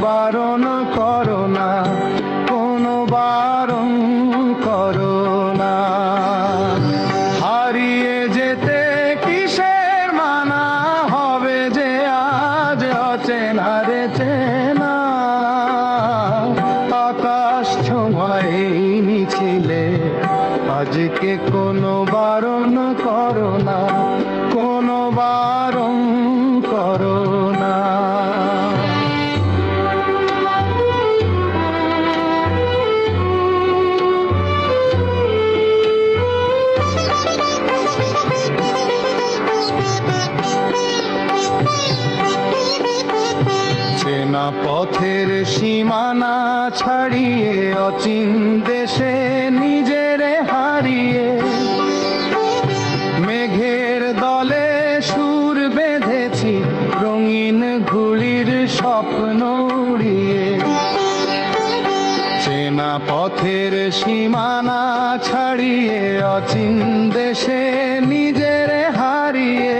বারণ করো না, কোনো বারণ করো না। হারিয়ে যেতে কিসের মানা, হবে যে আজ অচেনা রে চেনা। আকাশ ছোঁয়ায় মিছিলে আজকে কোনো বারণ করো না, কোনো বারণ করো না। চেনা পথের সীমানা ছাড়িয়ে অচিন দেশে নিজের হারিয়ে, মেঘের দলে সুর বেঁধেছি রঙিন ঘুড়ির স্বপ্ন উড়িয়ে। চেনা পথের সীমানা ছাড়িয়ে অচিন দেশে নিজের হারিয়ে,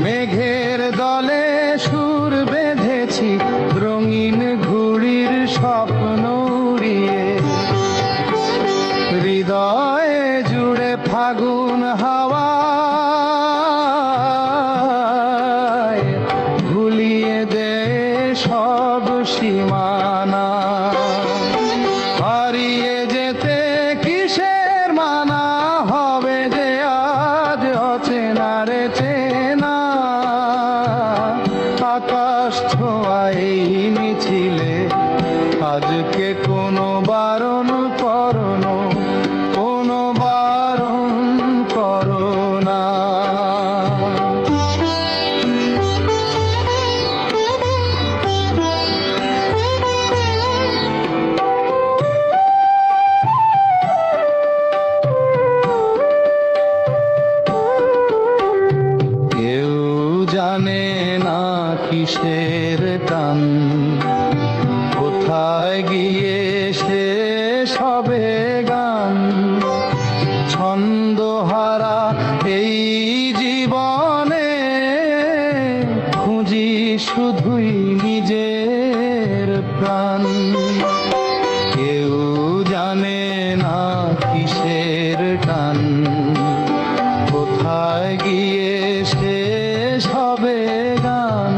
মেঘের দলে সুর বেঁধেছি রঙিন ঘুড়ির স্বপ্ন উড়িয়ে। হৃদয়ে জুড়ে ফাগুন হাওয়া ভুলিয়ে দে সব সীমানা। হারিয়ে যেতে কিসের মানা, হবে যে আজ অচেনা রে চেনা। আকাশ ছোঁয়ায় মিছিলে আজকে কোনো বারণ করো না, কোনো বারণ করো না। কেউ জানে না কিসের টান, কোথায় গিয়ে শেষ হবে গান। ছন্দহারা এই জীবনে খুঁজি শুধুই নিজের প্রাণ। কেউ জানে না কিসের টান, কোথায় গিয়ে শেষ হবে গান।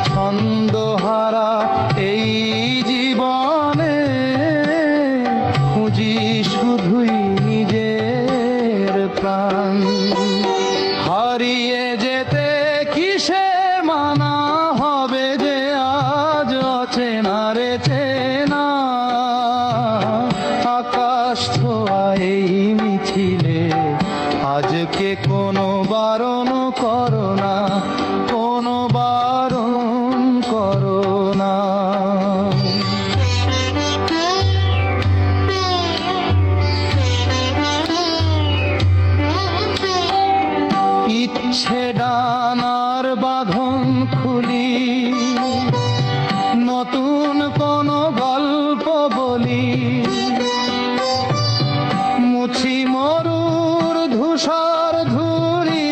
ছন্দহারা এই জীবনে খুঁজি শুধুই নিজের প্রাণ। হারিয়ে যেতে কিসের মানা, হবে যে আজ অচেনা রে চেনা। আকাশ ছোঁয়ায় মিছিলে আজকে কোনো বারণ করো না, কোনো বারণ করো না। ইচ্ছে ডানার বাঁধন খুলি, নতুন কোনো গল্প বলি। মুছি মরুর ধূসর ধুলি,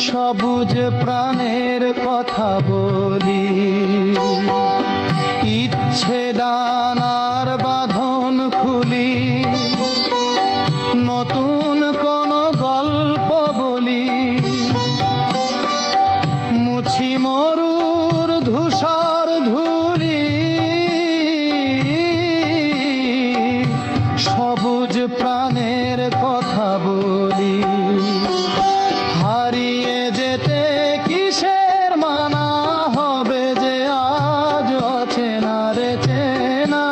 সবুজ প্রাণের কথা বলি। ইচ্ছে ডানার বাঁধন খুলি, নতুন কোনো গল্প বলি। মুছি মরুর ধূসর ধুলি, সবুজ প্রাণের কথা বলি। হারিয়ে যেতে কিসের মানা, হবে যে আজ অচেনা রে চেনা।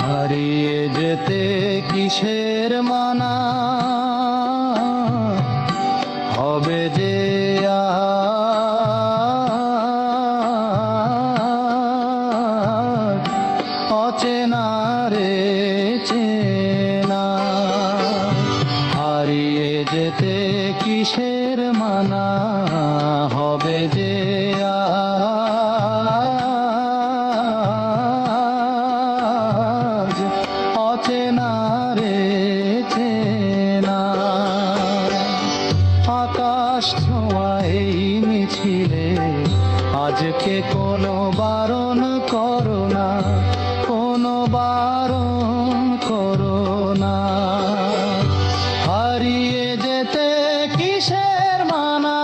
হারিয়ে যেতে কিসের মানা, হবে যে আজ অচেনা রে চেনা। হারিয়ে যেতে কিসের মানা হবে যে আজ অচেনা রে চেনা। আকাশ ছোঁয়া এই মিছিলে আজকে কোনো বারণ করো না, কোনো বারণ করো না। হারিয়ে যেতে কিসের মানা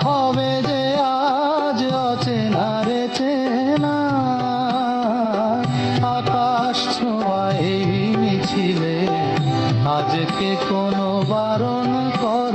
হবে যে আজ অচেনা রে চেনা। আকাশ ছোঁয়া এই মিছিলে আজকে কোনো বারণ করো